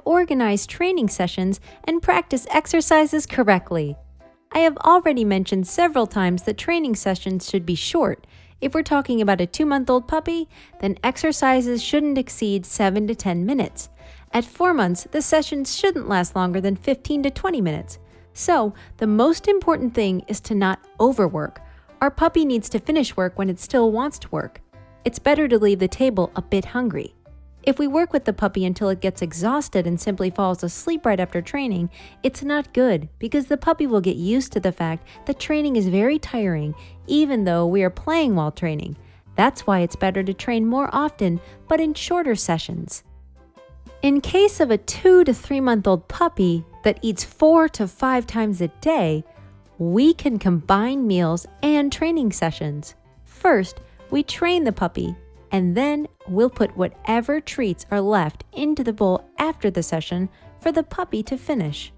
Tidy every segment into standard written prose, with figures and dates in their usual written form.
organize training sessions and practice exercises correctly. I have already mentioned several times that training sessions should be short. If we're talking about a 2-month-old puppy, then exercises shouldn't exceed 7 to 10 minutes. At 4 months, the sessions shouldn't last longer than 15 to 20 minutes. So, the most important thing is to not overwork. Our puppy needs to finish work when it still wants to work. It's better to leave the table a bit hungry. If we work with the puppy until it gets exhausted and simply falls asleep right after training, it's not good because the puppy will get used to the fact that training is very tiring, even though we are playing while training. That's why it's better to train more often, but in shorter sessions. In case of a 2 to 3-month-old puppy that eats 4 to 5 times a day, we can combine meals and training sessions. First, we train the puppy, and then we'll put whatever treats are left into the bowl after the session for the puppy to finish.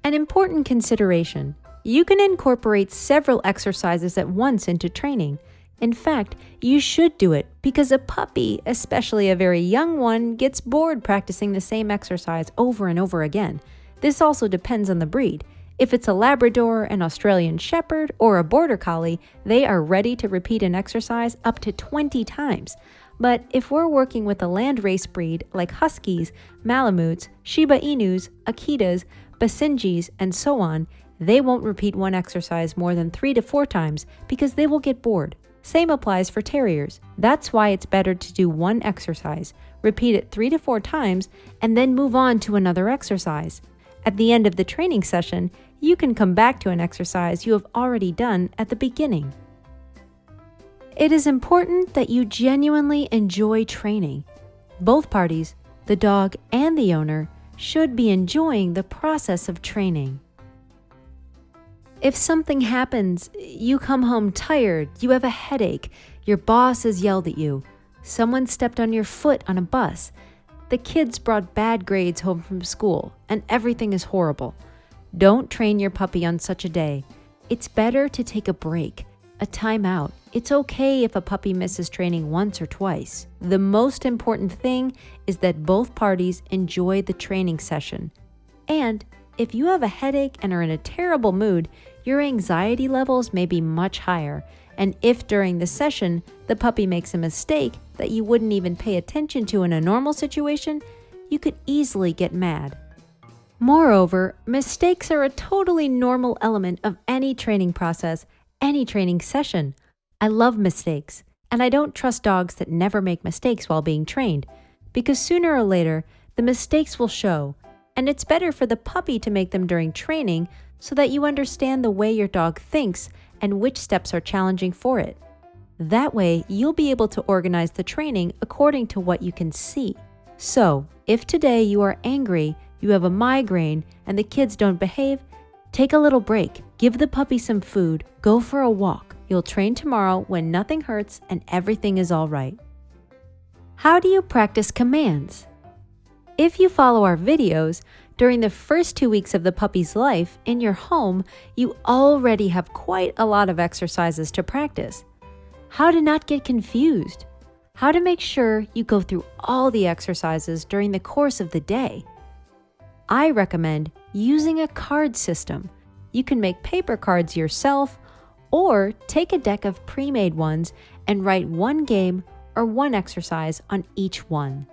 An important consideration: you can incorporate several exercises at once into training. In fact, you should do it because a puppy, especially a very young one, gets bored practicing the same exercise over and over again. This also depends on the breed. If it's a Labrador, an Australian Shepherd, or a Border Collie, they are ready to repeat an exercise up to 20 times. But if we're working with a landrace breed like Huskies, Malamutes, Shiba Inus, Akitas, Basenjis, and so on, they won't repeat one exercise more than 3 to 4 times because they will get bored. Same applies for terriers. That's why it's better to do one exercise, repeat it 3 to 4 times, and then move on to another exercise. At the end of the training session, you can come back to an exercise you have already done at the beginning. It is important that you genuinely enjoy training. Both parties, the dog and the owner, should be enjoying the process of training. If something happens, you come home tired, you have a headache, your boss has yelled at you, someone stepped on your foot on a bus, the kids brought bad grades home from school, and everything is horrible. Don't train your puppy on such a day. It's better to take a break, a time out. It's okay if a puppy misses training once or twice. The most important thing is that both parties enjoy the training session. And if you have a headache and are in a terrible mood, your anxiety levels may be much higher. And if during the session, the puppy makes a mistake that you wouldn't even pay attention to in a normal situation, you could easily get mad. Moreover, mistakes are a totally normal element of any training process, any training session. I love mistakes, and I don't trust dogs that never make mistakes while being trained, because sooner or later, the mistakes will show, and it's better for the puppy to make them during training so that you understand the way your dog thinks and which steps are challenging for it. That way, you'll be able to organize the training according to what you can see. So, if today you are angry, you have a migraine, and the kids don't behave, take a little break, give the puppy some food, go for a walk. You'll train tomorrow when nothing hurts and everything is all right. How do you practice commands? If you follow our videos, during the first 2 weeks of the puppy's life in your home, you already have quite a lot of exercises to practice. How to not get confused. How to make sure you go through all the exercises during the course of the day. I recommend using a card system. You can make paper cards yourself or take a deck of pre-made ones and write one game or one exercise on each one.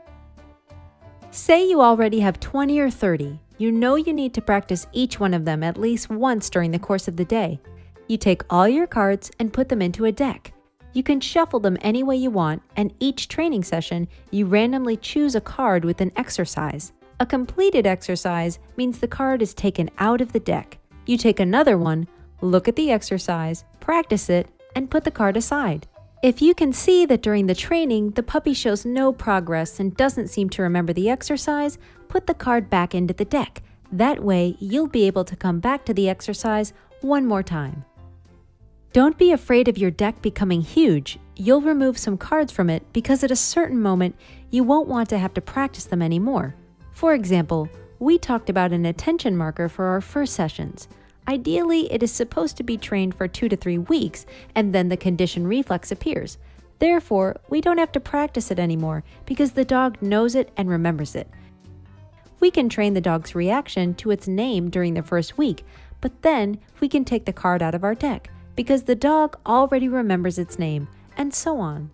Say you already have 20 or 30. You know you need to practice each one of them at least once during the course of the day. You take all your cards and put them into a deck. You can shuffle them any way you want, and each training session, you randomly choose a card with an exercise. A completed exercise means the card is taken out of the deck. You take another one, look at the exercise, practice it, and put the card aside. If you can see that during the training, the puppy shows no progress and doesn't seem to remember the exercise, put the card back into the deck. That way, you'll be able to come back to the exercise one more time. Don't be afraid of your deck becoming huge. You'll remove some cards from it because at a certain moment, you won't want to have to practice them anymore. For example, we talked about an attention marker for our first sessions. Ideally, it is supposed to be trained for 2 to 3 weeks, and then the condition reflex appears. Therefore, we don't have to practice it anymore because the dog knows it and remembers it. We can train the dog's reaction to its name during the first week, but then we can take the card out of our deck because the dog already remembers its name, and so on.